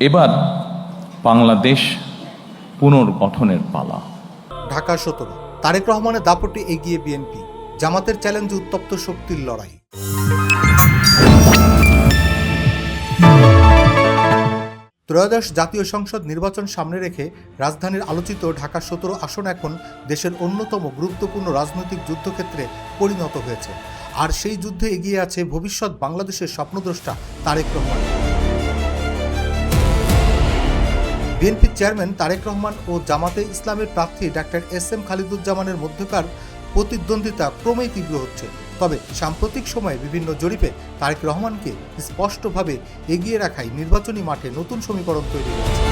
এবার বাংলাদেশ পুনর্গঠনের পালা। ঢাকা ১৭, তারেক রহমানের দাপটে এগিয়ে বিএনপি, জামাতের চ্যালেঞ্জে উত্তপ্ত শক্তির লড়াই। ত্রয়োদশ জাতীয় সংসদ নির্বাচন সামনে রেখে রাজধানীর আলোচিত ঢাকা ১৭ আসন এখন দেশের অন্যতম গুরুত্বপূর্ণ রাজনৈতিক যুদ্ধক্ষেত্রে পরিণত হয়েছে। আর সেই যুদ্ধে এগিয়ে আছে ভবিষ্যৎ বাংলাদেশের স্বপ্নদ্রষ্টা তারেক রহমান। বিএনপি চেয়ারম্যান তারেক রহমান ও জামাতে ইসলামের প্রার্থী ডাক্তার এস.এম. খালিদুজ্জামানের মধ্যকার প্রতিদ্বন্দ্বিতা ক্রমেই তীব্র হচ্ছে। তবে সাম্প্রতিক সময়ে বিভিন্ন জরিপে তারেক রহমানকে স্পষ্টভাবে এগিয়ে রাখায় নির্বাচনী মাঠে নতুন সমীকরণ তৈরি হয়েছে।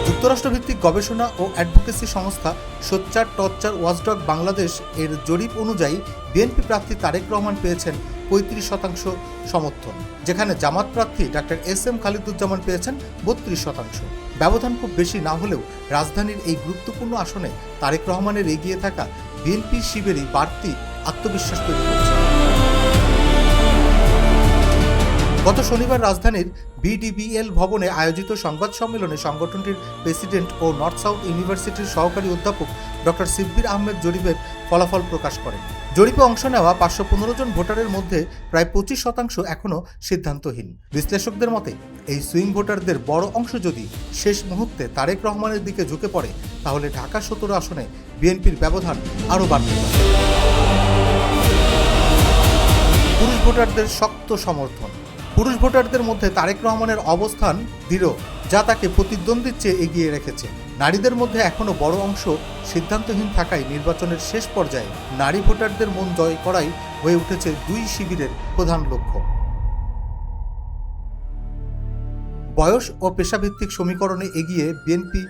যুক্তরাষ্ট্রভিত্তিক গবেষণা ও অ্যাডভোকেসি সংস্থা সোচ্চার টর্চার ওয়াচডগ বাংলাদেশ এর জরিপ অনুযায়ী বিএনপি প্রার্থী তারেক রহমান পেয়েছেন ৩৫% সমর্থন, যেখানে জামাত প্রার্থী ডাক্তার এস.এম. খালিদুজ্জামান পেয়েছেন ৩২%। ব্যবধান খুব বেশি না হলেও রাজধানীর এই গুরুত্বপূর্ণ আসনে তারেক রহমানের এগিয়ে থাকা বিএনপি শিবিরই বাড়তি আত্মবিশ্বাস তৈরি করেছে। গত শনিবার রাজধানীর বিডিবিএল ভবনে আয়োজিত সংবাদ সম্মেলনে সংগঠনটির প্রেসিডেন্ট ও নর্থ সাউথ ইউনিভার্সিটির সহকারী অধ্যাপক ডক্টর সিব্বির আহমেদ জরিপের ফলাফল প্রকাশ করেন। জরিপে অংশ নেওয়া ৫১৫ জন ভোটারের মধ্যে প্রায় ২৫% এখনও সিদ্ধান্তহীন। বিশ্লেষকদের মতে এই সুইং ভোটারদের বড় অংশ যদি শেষ মুহূর্তে তারেক রহমানের দিকে ঝুঁকে পড়ে, তাহলে ঢাকা ১৭ আসনে বিএনপির ব্যবধান আরও বাড়তে পারে। পুরুষ ভোটারদের শক্ত সমর্থন। পুরুষ ভোটারদের মধ্যে তারেক রহমানের অবস্থান দৃঢ়, যা তাকে প্রতিদ্বন্দ্বীর চেয়ে এগিয়ে রেখেছে। নারীদের মধ্যে এখনও বড় অংশ সিদ্ধান্তহীন থাকায় নির্বাচনের শেষ পর্যায়ে নারী ভোটারদের মন জয় করাই হয়ে উঠেছে দুই শিবিরের প্রধান লক্ষ্য। বয়স ও পেশাভিত্তিক সমীকরণে এগিয়ে বিএনপি।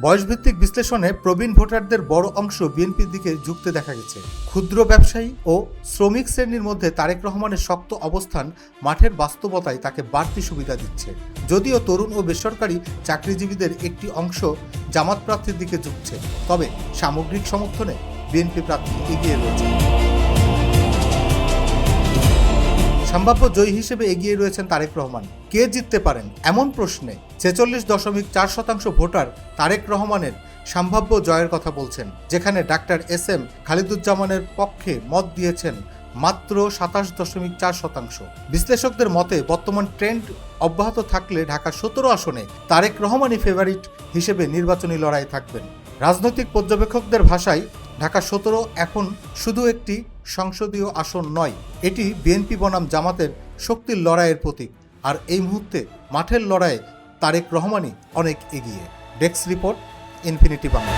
বয়সভিত্তিক বিশ্লেষণে প্রবীণ ভোটারদের বড় অংশ বিএনপির দিকে ঝুঁকতে দেখা গেছে। ক্ষুদ্র ব্যবসায়ী ও শ্রমিক শ্রেণীর মধ্যে তারেক রহমানের শক্ত অবস্থান মাঠের বাস্তবতায় তাকে বাড়তি সুবিধা দিচ্ছে। যদিও তরুণ ও বেসরকারি চাকরিজীবীদের একটি অংশ জামাত প্রার্থীর দিকে ঝুঁকছে, তবে সামগ্রিক সমর্থনে বিএনপি প্রার্থী এগিয়ে রয়েছে। সম্ভাব্য জয়ী হিসেবে এগিয়ে রয়েছেন তারেক রহমান। কে জিততে পারেন এমন প্রশ্নে ৪৬.৪% ভোটার তারেক রহমানের সম্ভাব্য জয়ের কথা বলছেন, যেখানে ডাক্তার এস.এম. খালিদুজ্জামানের পক্ষে মত দিয়েছেন মাত্র ২৭.৪%। বিশ্লেষকদের মতে বর্তমান ট্রেন্ড অব্যাহত থাকলে ঢাকা ১৭ আসনে তারেক রহমানই ফেভারিট হিসেবে নির্বাচনী লড়াই থাকবেন। রাজনৈতিক পর্যবেক্ষকদের ভাষায় ঢাকা ১৭ এখন শুধু একটি সংসদীয় আসন নয়, এটি বিএনপি বনাম জামাতের শক্তির লড়াইয়ের প্রতীক। আর এই মুহূর্তে মাঠের লড়াইয়ে তারেক রহমানই অনেক এগিয়ে। Desk report, infinity Bangla.